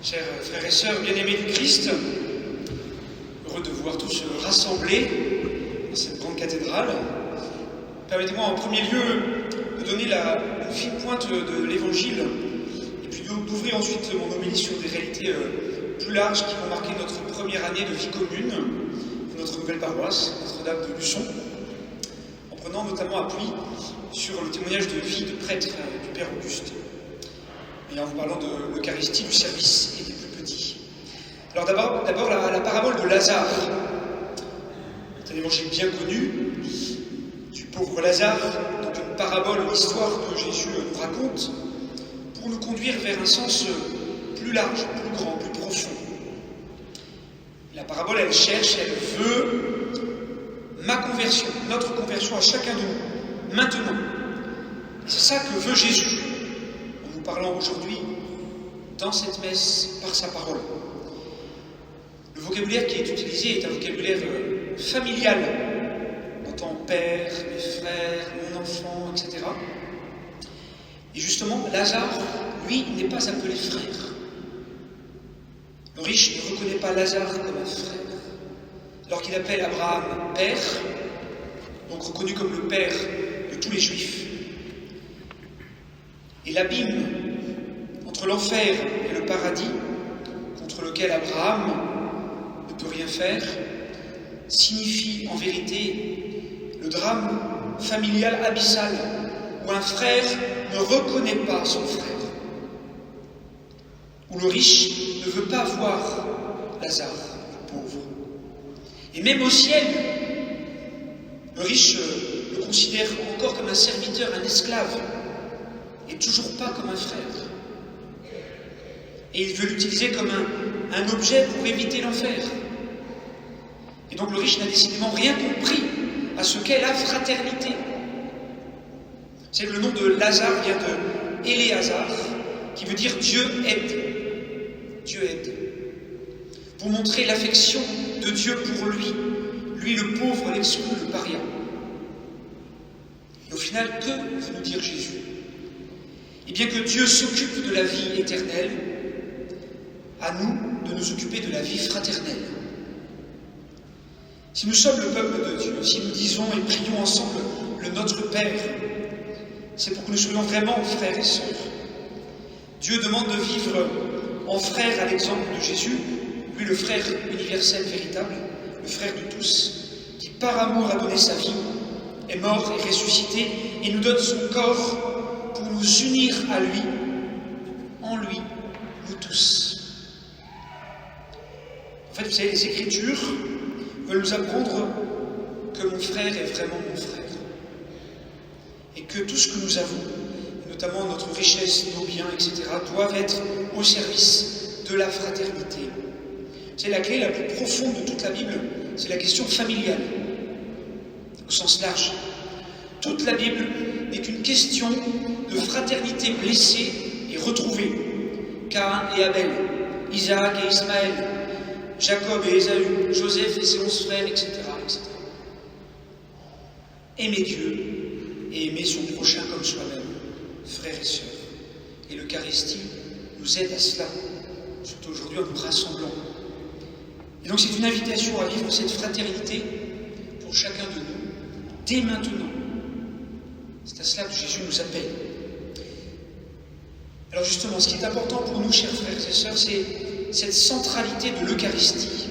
Chers frères et sœurs bien-aimés du Christ, heureux de vous voir tous rassemblés dans cette grande cathédrale. Permettez-moi en premier lieu de donner une fine pointe de l'Évangile et puis d'ouvrir ensuite mon homélie sur des réalités plus larges qui vont marquer notre première année de vie commune de notre nouvelle paroisse, Notre-Dame de Luçon, en prenant notamment appui sur le témoignage de vie de prêtre du Père Auguste, et en vous parlant de l'Eucharistie, du service et des plus petits. Alors d'abord la parabole de Lazare. C'est un évangile bien connu du pauvre Lazare, donc une parabole, une histoire que Jésus nous raconte pour nous conduire vers un sens plus large, plus grand, plus profond. La parabole, elle cherche, elle veut ma conversion, notre conversion à chacun de nous, maintenant. C'est ça que veut Jésus en nous parlant aujourd'hui dans cette messe par sa parole. Le vocabulaire qui est utilisé est un vocabulaire familial. On entend père, mes frères, mon enfant, etc. Et justement, Lazare, lui, n'est pas appelé frère. Le riche ne reconnaît pas Lazare comme un frère, alors qu'il appelle Abraham père, donc reconnu comme le père de tous les Juifs. Et l'abîme entre l'enfer et le paradis, contre lequel Abraham ne peut rien faire, signifie en vérité le drame familial abyssal où un frère ne reconnaît pas son frère, où le riche ne veut pas voir Lazare, le pauvre. Et même au ciel, le riche le considère encore comme un serviteur, un esclave, et toujours pas comme un frère. Et il veut l'utiliser comme un objet pour éviter l'enfer. Et donc le riche n'a décidément rien compris à ce qu'est la fraternité. C'est le nom de Lazare vient de Éléazar, qui veut dire Dieu aide. Dieu aide. Pour montrer l'affection de Dieu pour lui le pauvre, l'exclu, le paria. Et au final, que veut nous dire Jésus? Et bien que Dieu s'occupe de la vie éternelle, à nous de nous occuper de la vie fraternelle. Si nous sommes le peuple de Dieu, si nous disons et prions ensemble le Notre Père, c'est pour que nous soyons vraiment frères et sœurs. Dieu demande de vivre en frère à l'exemple de Jésus, lui le frère universel véritable, le frère de tous, qui par amour a donné sa vie, est mort et ressuscité, et nous donne son corps pour nous unir à lui, en lui, nous tous. En fait, vous savez, les Écritures veulent nous apprendre que mon frère est vraiment mon frère. Et que tout ce que nous avons, notamment notre richesse, nos biens, etc., doivent être au service de la fraternité. C'est la clé la plus profonde de toute la Bible, c'est la question familiale, au sens large. Toute la Bible est une question de fraternité blessée et retrouvée. Caïn et Abel, Isaac et Ismaël, Jacob et Ésaü, Joseph et ses 11 frères, etc., etc. Aimer Dieu et aimer son prochain comme soi-même, frères et sœurs. Et l'Eucharistie nous aide à cela, surtout aujourd'hui en nous rassemblant. Et donc c'est une invitation à vivre cette fraternité pour chacun de nous, dès maintenant. C'est à cela que Jésus nous appelle. Alors justement, ce qui est important pour nous, chers frères et sœurs, c'est cette centralité de l'Eucharistie.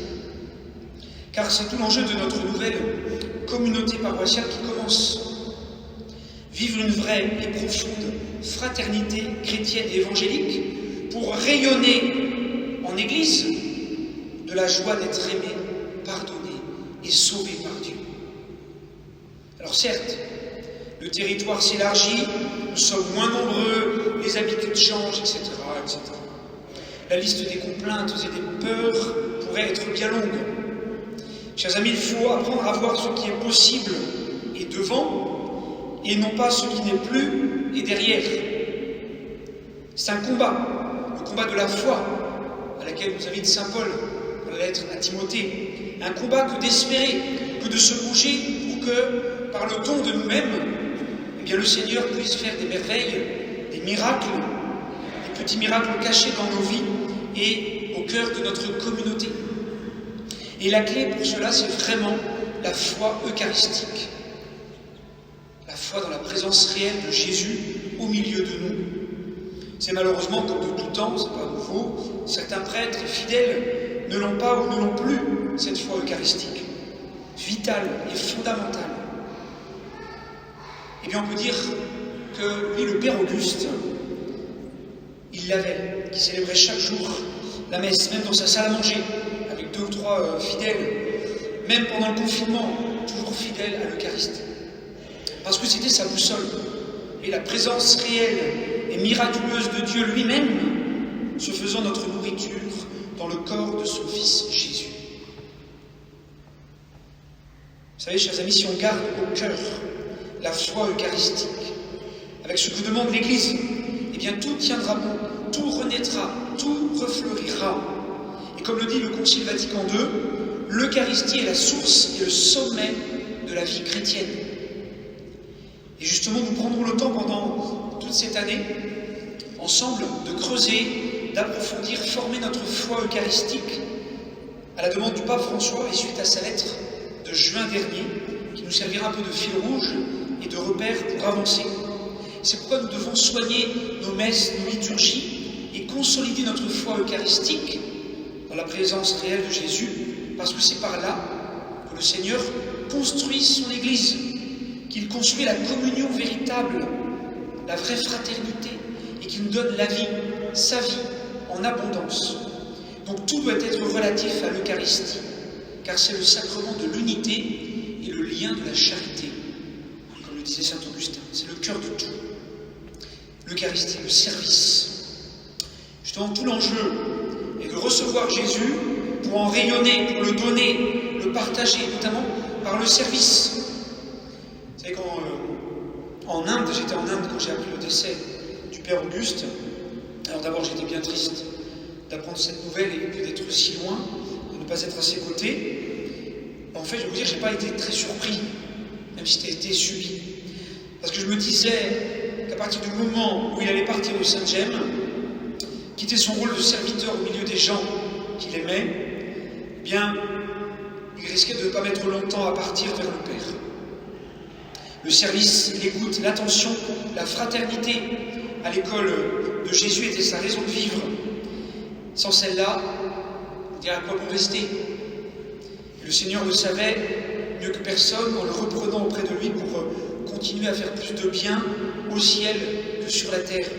Car c'est tout l'enjeu de notre nouvelle communauté paroissiale qui commence. Vivre une vraie et profonde fraternité chrétienne et évangélique pour rayonner en Église de la joie d'être aimé, pardonné et sauvé par Dieu. Alors certes, le territoire s'élargit, nous sommes moins nombreux, les habitudes changent, etc., etc. La liste des complaintes et des peurs pourrait être bien longue. Chers amis, il faut apprendre à voir ce qui est possible et devant, et non pas ce qui n'est plus et derrière. C'est un combat, le combat de la foi, à laquelle nous invite saint Paul dans la lettre à Timothée. Un combat que d'espérer, que de se bouger pour que, par le don de nous-mêmes, eh bien, le Seigneur puisse faire des merveilles, des miracles, des petits miracles cachés dans nos vies, et au cœur de notre communauté. Et la clé pour cela, c'est vraiment la foi eucharistique. La foi dans la présence réelle de Jésus au milieu de nous. C'est malheureusement, comme de tout temps, c'est pas nouveau, certains prêtres et fidèles ne l'ont pas ou ne l'ont plus, cette foi eucharistique, vitale et fondamentale. Eh bien, on peut dire que lui, le Père Auguste, il l'avait, qui célébrait chaque jour la messe, même dans sa salle à manger, avec 2 ou 3 fidèles, même pendant le confinement, toujours fidèle à l'Eucharistie. Parce que c'était sa boussole. Et la présence réelle et miraculeuse de Dieu lui-même, se faisant notre nourriture dans le corps de son Fils Jésus. Vous savez, chers amis, si on garde au cœur la foi eucharistique, avec ce que demande l'Église, eh bien tout tiendra bon, tout renaîtra, tout refleurira. Et comme le dit le Concile Vatican II, l'Eucharistie est la source et le sommet de la vie chrétienne. Et justement, nous prendrons le temps pendant toute cette année, ensemble, de creuser, d'approfondir, former notre foi eucharistique à la demande du pape François et suite à sa lettre de juin dernier, qui nous servira un peu de fil rouge et de repère pour avancer. C'est pourquoi nous devons soigner nos messes, nos liturgies et consolider notre foi eucharistique dans la présence réelle de Jésus, parce que c'est par là que le Seigneur construit son Église, qu'il construit la communion véritable, la vraie fraternité, et qu'il nous donne la vie, sa vie, en abondance. Donc tout doit être relatif à l'Eucharistie, car c'est le sacrement de l'unité et le lien de la charité. Comme le disait saint Augustin, c'est le cœur de tout. L'Eucharistie, le service. Justement, tout l'enjeu est de recevoir Jésus pour en rayonner, pour le donner, le partager, notamment par le service. Vous savez, en Inde, j'étais en Inde quand j'ai appris le décès du Père Auguste. Alors d'abord, j'étais bien triste d'apprendre cette nouvelle et puis d'être si loin, de ne pas être à ses côtés. En fait, je vais vous dire, je n'ai pas été très surpris, même si c'était subi. Parce que je me disais qu'à partir du moment où il allait partir au Saint-Gemme, quitter son rôle de serviteur au milieu des gens qu'il aimait, eh bien, il risquait de ne pas mettre longtemps à partir vers le Père. Le service, l'écoute, l'attention, la fraternité à l'école de Jésus était sa raison de vivre. Sans celle-là, on dirait à quoi bon rester. Et le Seigneur le savait mieux que personne en le reprenant auprès de lui pour continuer à faire plus de bien au ciel que sur la terre.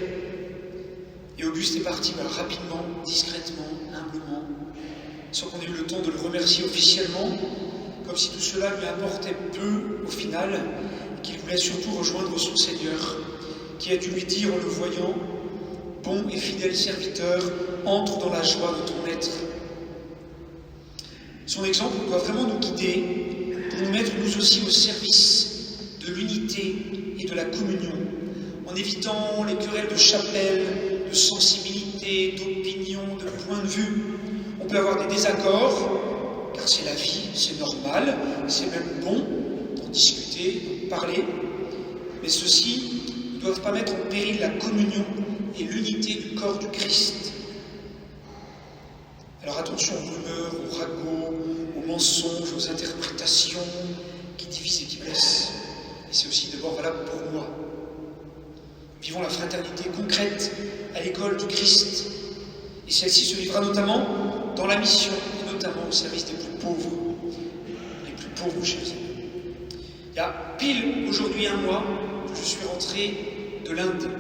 Et Auguste est parti rapidement, discrètement, humblement, sans qu'on ait eu le temps de le remercier officiellement, comme si tout cela lui importait peu au final, et qu'il voulait surtout rejoindre son Seigneur, qui a dû lui dire en le voyant, « Bon et fidèle serviteur, entre dans la joie de ton maître. » Son exemple doit vraiment nous guider pour nous mettre nous aussi au service de l'unité et de la communion, en évitant les querelles de chapelle, de sensibilité, d'opinion, de point de vue. On peut avoir des désaccords, car c'est la vie, c'est normal, c'est même bon d'en discuter, d'en parler, mais ceux-ci ne doivent pas mettre en péril la communion et l'unité du corps du Christ. Alors attention aux rumeurs, aux ragots, aux mensonges, aux interprétations qui divisent et qui blessent. Et c'est aussi d'abord valable pour moi. Vivons la fraternité concrète à l'école du Christ. Et celle-ci se vivra notamment dans la mission, et notamment au service des plus pauvres chez eux. Il y a pile aujourd'hui 1 mois que je suis rentré de l'Inde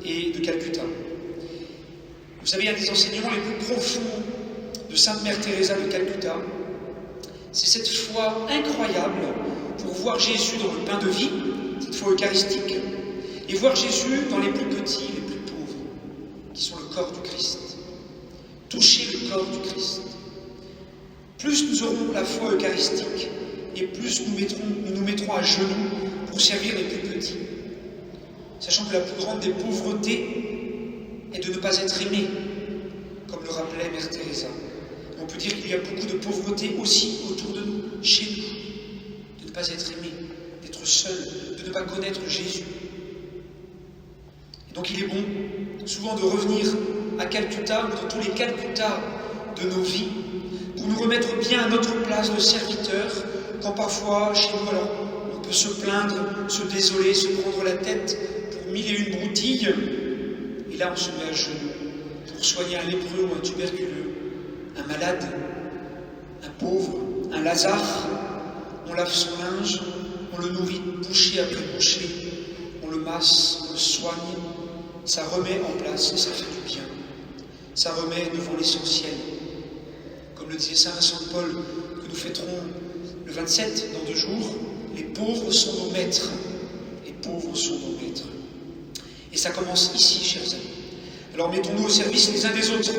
et de Calcutta. Vous savez, un des enseignements les plus profonds de Sainte Mère Teresa de Calcutta, c'est cette foi incroyable pour voir Jésus dans le pain de vie, cette foi eucharistique, et voir Jésus dans les plus petits, les plus pauvres, qui sont le corps du Christ. Toucher le corps du Christ. Plus nous aurons la foi eucharistique, et plus nous nous mettrons à genoux pour servir les plus petits. Sachant que la plus grande des pauvretés est de ne pas être aimé, comme le rappelait Mère Teresa. On peut dire qu'il y a beaucoup de pauvreté aussi autour de nous, chez nous, de ne pas être aimé, d'être seul, de ne pas connaître Jésus. Et donc il est bon souvent de revenir à Calcutta ou dans tous les Calcutta de nos vies, pour nous remettre bien à notre place de serviteur, quand parfois, chez nous, alors, on peut se plaindre, se désoler, se prendre la tête pour mille et une broutilles, et là on se met à genoux pour soigner un lépreux ou un tuberculeux, un malade, un pauvre, un Lazare. On lave son linge, on le nourrit bouchée après bouchée, on le masse, on le soigne, ça remet en place et ça fait du bien. Ça remet devant l'essentiel. Comme le disait saint Vincent de Paul, que nous fêterons le 27 dans 2 jours, les pauvres sont nos maîtres. Les pauvres sont nos maîtres. Et ça commence ici, chers amis. Alors mettons-nous au service les uns des autres.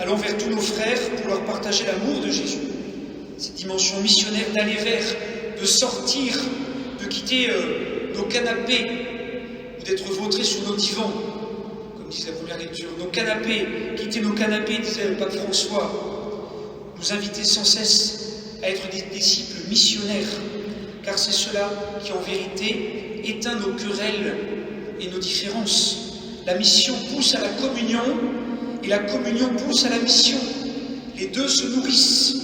Allons vers tous nos frères pour leur partager l'amour de Jésus. Cette dimension missionnaire d'aller vers, de sortir, de quitter nos canapés, ou d'être vautrés sur nos divans, comme disait la première lecture. Nos canapés, quitter nos canapés, disait le pape François. Nous inviter sans cesse à être des disciples missionnaires, car c'est cela qui en vérité éteint nos querelles et nos différences. La mission pousse à la communion, et la communion pousse à la mission. Les deux se nourrissent.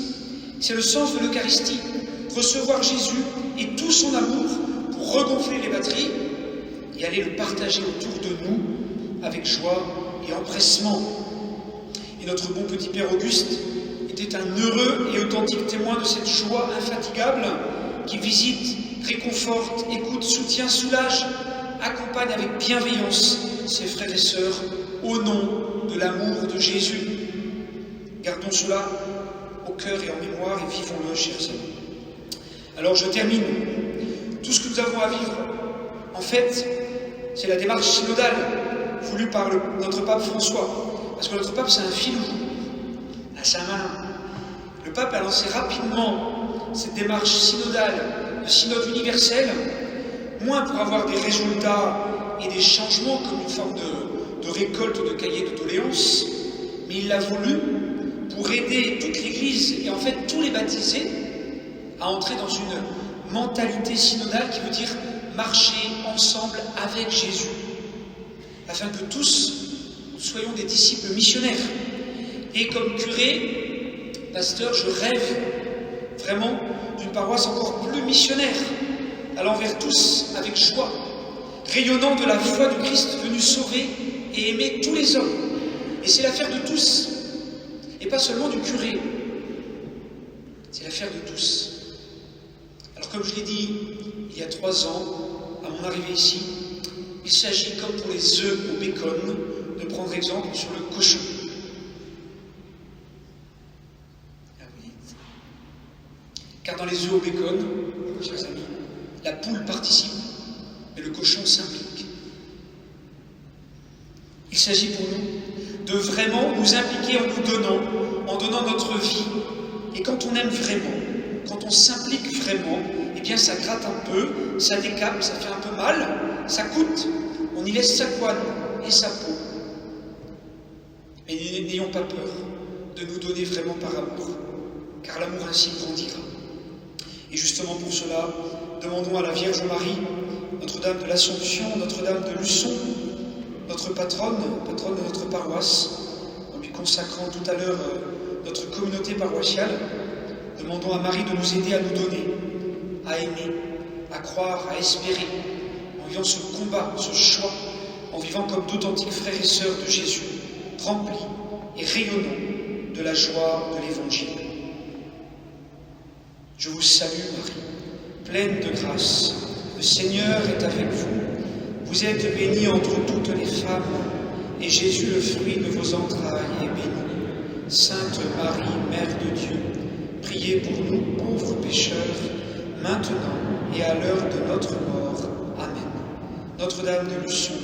C'est le sens de l'Eucharistie, recevoir Jésus et tout son amour pour regonfler les batteries et aller le partager autour de nous avec joie et empressement. Et notre bon petit Père Auguste était un heureux et authentique témoin de cette joie infatigable qui visite, réconforte, écoute, soutient, soulage, accompagne avec bienveillance ses frères et sœurs au nom de l'amour de Jésus. Gardons cela au cœur et en mémoire et vivons-le, chers amis. Alors je termine. Tout ce que nous avons à vivre, en fait, c'est la démarche synodale voulue par notre pape François. Parce que notre pape, c'est un filou, c'est un malin. Le pape a lancé rapidement cette démarche synodale, de synode universel, moins pour avoir des résultats et des changements comme une forme de récolte de cahiers de doléances, mais il l'a voulu pour aider toute l'Église et en fait tous les baptisés à entrer dans une mentalité synodale qui veut dire marcher ensemble avec Jésus, afin que tous nous soyons des disciples missionnaires. Et comme curé, pasteur, je rêve vraiment d'une paroisse encore plus missionnaire, allant vers tous avec joie, rayonnant de la foi du Christ venu sauver et aimer tous les hommes. Et c'est l'affaire de tous, et pas seulement du curé, c'est l'affaire de tous. Alors comme je l'ai dit il y a 3 ans, à mon arrivée ici, il s'agit, comme pour les œufs au bacon, de prendre exemple sur le cochon. Car dans les œufs au bacon, chers amis, la poule participe, mais le cochon s'implique. Il s'agit pour nous de vraiment nous impliquer en donnant notre vie. Et quand on aime vraiment, quand on s'implique vraiment, eh bien ça gratte un peu, ça décape, ça fait un peu mal, ça coûte. On y laisse sa couenne et sa peau. Mais n'ayons pas peur de nous donner vraiment par amour, car l'amour ainsi grandira. Et justement pour cela, demandons à la Vierge Marie, Notre-Dame de l'Assomption, Notre-Dame de Luçon, notre patronne de notre paroisse, en lui consacrant tout à l'heure notre communauté paroissiale, demandons à Marie de nous aider à nous donner, à aimer, à croire, à espérer, en vivant ce combat, ce choix, en vivant comme d'authentiques frères et sœurs de Jésus, remplis et rayonnants de la joie de l'Évangile. Je vous salue Marie, pleine de grâce, le Seigneur est avec vous. Vous êtes bénie entre toutes les femmes, et Jésus, le fruit de vos entrailles, est béni. Sainte Marie, Mère de Dieu, priez pour nous pauvres pécheurs, maintenant et à l'heure de notre mort. Amen. Notre-Dame de Luçon,